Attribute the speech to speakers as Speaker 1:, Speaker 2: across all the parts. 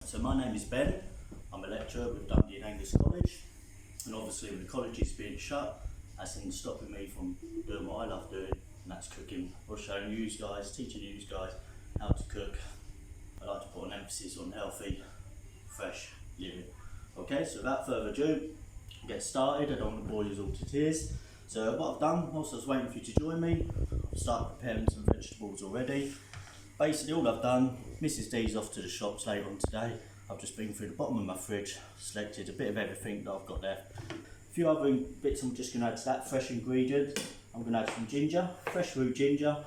Speaker 1: So my name is Ben, I'm a lecturer with Dundee and Angus College, and obviously with the colleges being shut, that's been stopping me from doing what I love doing, and that's cooking, or showing you guys, teaching you guys how to cook. I like to put an emphasis on healthy, fresh living. Okay, so without further ado, get started. I don't want to bore you all to tears. So what I've done, whilst I was waiting for you to join me, I've started preparing some vegetables already. Basically all I've done, Mrs D's off to the shops later on today. I've just been through the bottom of my fridge, selected a bit of everything that I've got there. A few other bits I'm just going to add to that, fresh ingredient. I'm going to add some ginger, fresh root ginger.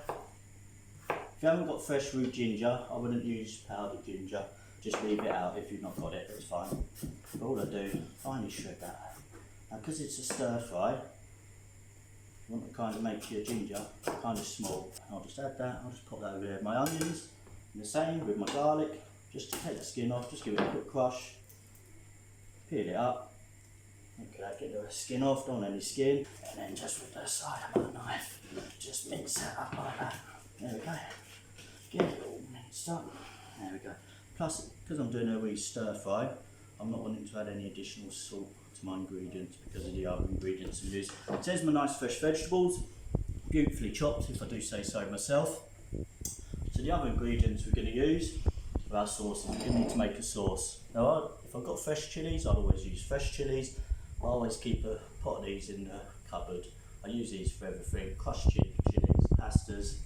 Speaker 1: If you haven't got fresh root ginger, I wouldn't use powdered ginger. Just leave it out if you've not got it, it's fine. But all I do, finely shred that. Now because it's a stir fry, you want to kind of make your ginger kind of small. I'll just add that, I'll just pop that over there. My onions, and the same with my garlic, just to take the skin off, just give it a quick crush. Peel it up. Okay, get the skin off, don't want any skin. And then just with the side of my knife, just mix that up like that. There we go. Get it all mixed up. There we go. Plus, because I'm doing a wee stir fry, I'm not wanting to add any additional salt to my ingredients because of the other ingredients I use. So there's my nice fresh vegetables, beautifully chopped if I do say so myself. So the other ingredients we're going to use for our sauce, we're going to need to make a sauce. Now if I've got fresh chillies, I'll always use fresh chillies. I always keep a pot of these in the cupboard. I use these for everything, crushed chillies, pastas,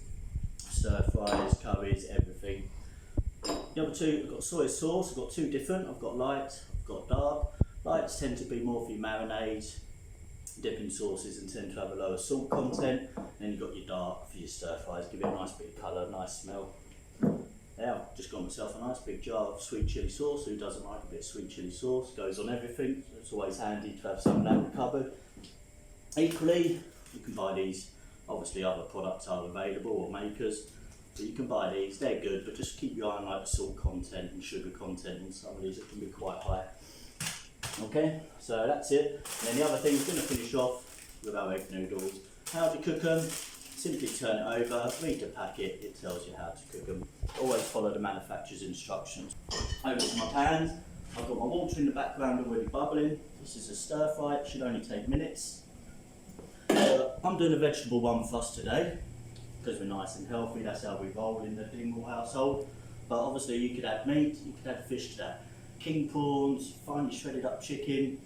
Speaker 1: stir fries, curries, everything. The other two, I've got soy sauce, I've got two different, I've got light, I've got dark. Lights tend to be more for your marinades, dipping sauces, and tend to have a lower salt content. And then you've got your dark for your stir fries, give it a nice bit of colour, nice smell. Now I've just got myself a nice big jar of sweet chilli sauce. Who doesn't like a bit of sweet chilli sauce? Goes on everything, it's always handy to have some of that in the cupboard. Equally, you can buy these, obviously other products are available or makers. So you can buy these, they're good, but just keep your eye on like the salt content and sugar content in some of these, it can be quite high. Okay, so that's it. And then the other thing is going to finish off with our egg noodles. How to cook them? Simply turn it over, read the packet, it tells you how to cook them. Always follow the manufacturer's instructions. Over to my pans, I've got my water in the background already bubbling. This is a stir fry, it should only take minutes. I'm doing a vegetable one for us today, because we're nice and healthy, that's how we roll in the Dingle household. But obviously you could add meat, you could add fish to that. King prawns, finely shredded up chicken,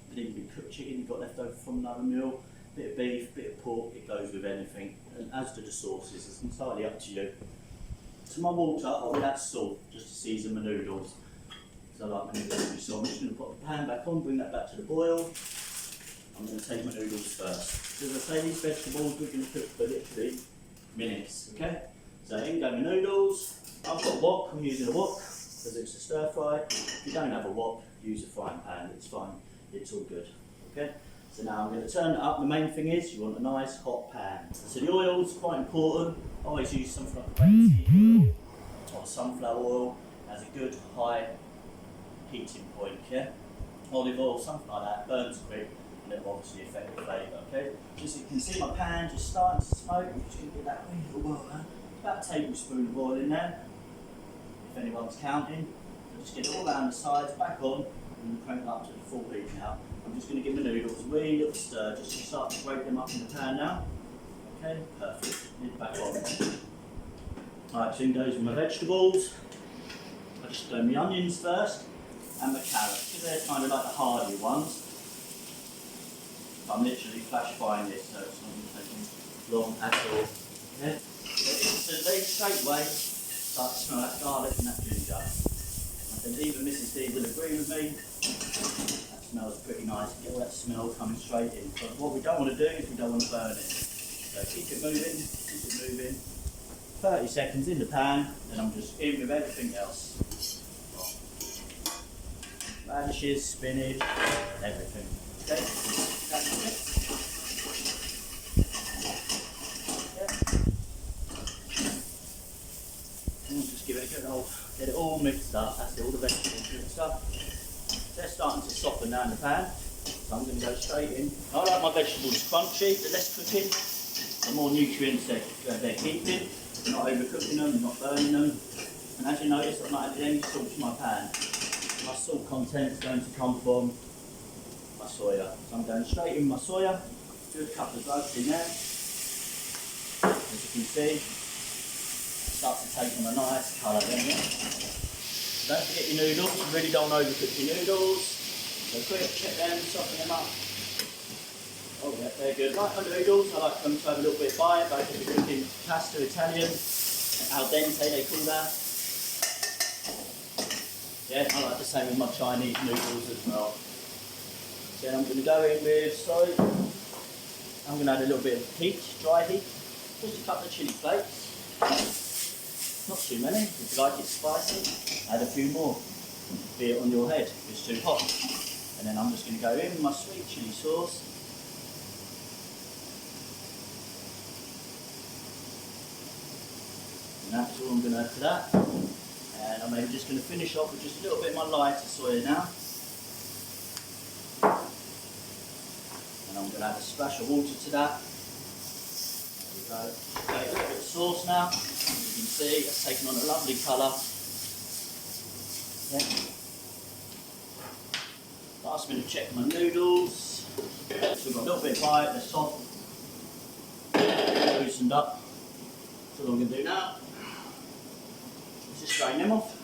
Speaker 1: could even be cooked chicken you've got left over from another meal, bit of beef, bit of pork, it goes with anything. And as to the sauces, it's entirely up to you. To my water, I'll add salt, just to season my noodles. So I like my noodles with salt. I'm just going to put the pan back on, bring that back to the boil. I'm going to take my noodles first. So as I say, these vegetables we're going to cook for literally minutes, okay? So in go my noodles. I've got a wok, I'm using a wok because it's a stir fry. If you don't have a wok, use a frying pan, it's fine, it's all good, okay? So now I'm going to turn it up. The main thing is you want a nice hot pan. So the oil's quite important. I always use something like rapeseed oil or sunflower oil as a good high heating point, yeah? Olive oil, something like that, burns quick and it will obviously affect the flavour, okay? Just so you can see my pan just starting to smoke. I'm just going to get that wee little boil there. About a tablespoon of oil in there, if anyone's counting. So just get it all around the sides, back on, and crank it up to the full heat now. I'm just going to give the noodles a wee little stir, just to start to break them up in the pan now. Okay, perfect. Lid back on. Alright, so in goes with my vegetables. I just do my onions first, and my carrots, because they're kind of like the hardy ones. I'm literally flash frying this, so it's not going to take me long at all. Okay? Instantly, straight away, start to smell that garlic and that ginger. I think even Mrs D will agree with me. That smells pretty nice. Get all that smell coming straight in. But what we don't want to do is we don't want to burn it. So keep it moving, keep it moving. 30 seconds in the pan, then I'm just in with everything else. Radishes, spinach, everything. Okay, that's it. Just give it a good old, get it all mixed up. That's it, all the vegetables mixed up. They're starting to soften down the pan, so I'm going to go straight in. I like my vegetables crunchy, the less cooking, the more nutrients they're keeping. You're not overcooking them, you're not burning them. And as you notice, I've not added any salt to my pan. My salt content is going to come from my soya. So I'm going straight in my soya, do a couple of drops in there. As you can see, it starts to take on a nice colour, doesn't it? Don't forget your noodles, you really don't overcook your noodles. So quick, check them, soften them up. Oh yeah, they're good. Like my noodles, I like them to have a little bit of bite, like if you're cooking pasta Italian, al dente they call that. Yeah, I like the same with my Chinese noodles as well. So then I'm going to go in with, sorry, I'm going to add a little bit of heat, dry heat, just a couple of chilli flakes. Not too many, if you like it spicy, add a few more, be it on your head if it's too hot. And then I'm just going to go in with my sweet chilli sauce. And that's all I'm going to add to that. And I'm maybe just going to finish off with just a little bit of my lighter soya now. And I'm going to add a splash of water to that. There we go. Okay, a little bit of sauce now. As you can see, it's taken on a lovely colour. Yeah. Last minute check my noodles. So we've got a little bit of bite, they're soft, loosened up. So what I'm going to do now is just strain them off.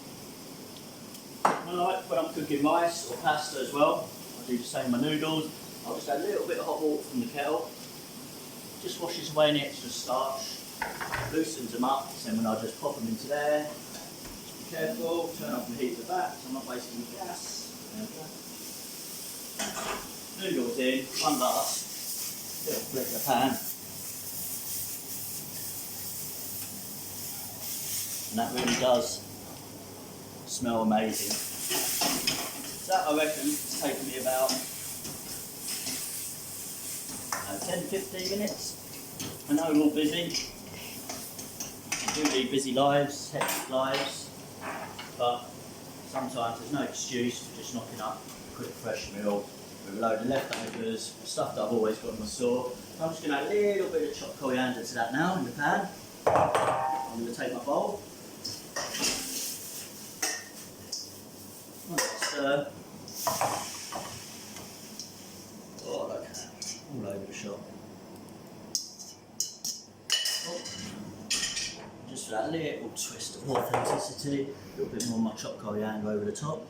Speaker 1: I like when I'm cooking rice or pasta as well, I do the same with my noodles. I'll just add a little bit of hot water from the kettle. Just washes away any extra starch, loosens them up, so then when I just pop them into there, just be careful, turn off the heat of the back so I'm not wasting the gas. Noodles in, one last, little flick of the pan. And that really does smell amazing. So that I reckon it's taken me about 10-15 minutes. I know we're all busy. We do lead busy lives, hectic lives, but sometimes there's no excuse for just knocking up a quick fresh meal with a load of leftovers, stuff that I've always got in my store. I'm just going to add a little bit of chopped coriander to that now in the pan. I'm going to take my bowl. Stir. Oh, look at that. All over the shop. Oh. Just for that little twist of authenticity, a little bit more of my chopped coriander over the top.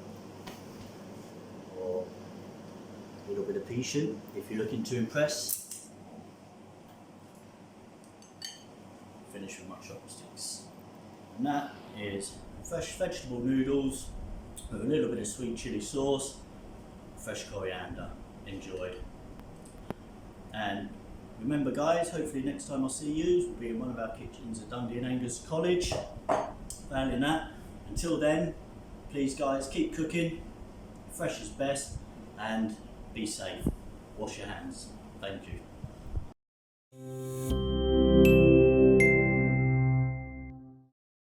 Speaker 1: Or a little bit of piquant if you're looking to impress. Finish with my chopsticks. And that is fresh vegetable noodles with a little bit of sweet chilli sauce, fresh coriander. Enjoy. And remember guys, hopefully next time I see you will be in one of our kitchens at Dundee and Angus College. Failing that, until then, please guys keep cooking, fresh is best, and be safe. Wash your hands. Thank you.